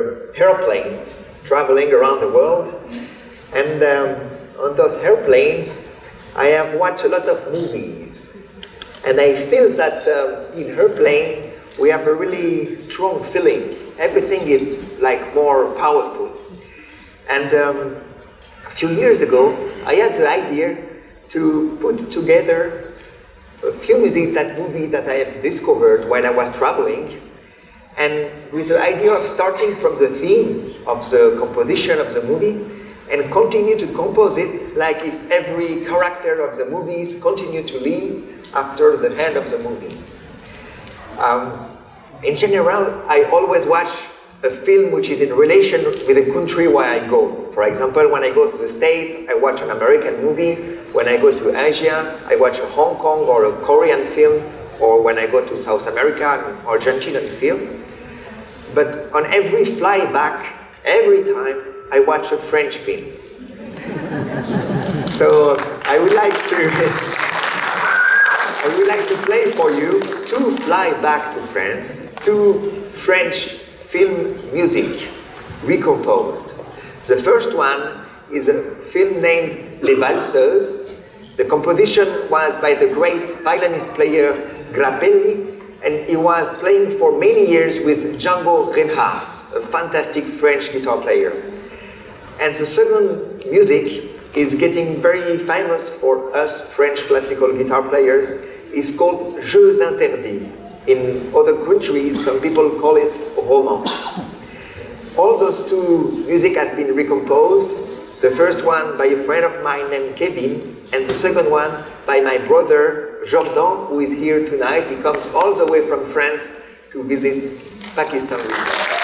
were airplanes traveling around the world. And on those airplanes, I have watched a lot of movies. And I feel that in airplane, we have a really strong feeling. Everything is like more powerful. And a few years ago, I had the idea to put together a few music that movie that I have discovered while I was traveling, and with the idea of starting from the theme of the composition of the movie and continue to compose it like if every character of the movies continue to live after the end of the movie. In general, I always watch a film which is in relation with the country where I go. For example, when I go to the States, I watch an American movie. When I go to Asia, I watch a Hong Kong or a Korean film, or when I go to South America, an Argentinian film. But on every fly back, every time, I watch a French film. So I would like to play for you two Fly Back to France, two French film music recomposed. The first one is a film named Les Valseuses. The composition was by the great violinist player Grappelli, and he was playing for many years with Django Reinhardt, a fantastic French guitar player. And the second music is getting very famous for us French classical guitar players. It's called Jeux Interdits. In other countries, some people call it romance. All those two music has been recomposed. The first one by a friend of mine named Kevin, and the second one by my brother Jordan, who is here tonight. He comes all the way from France to visit Pakistan with us.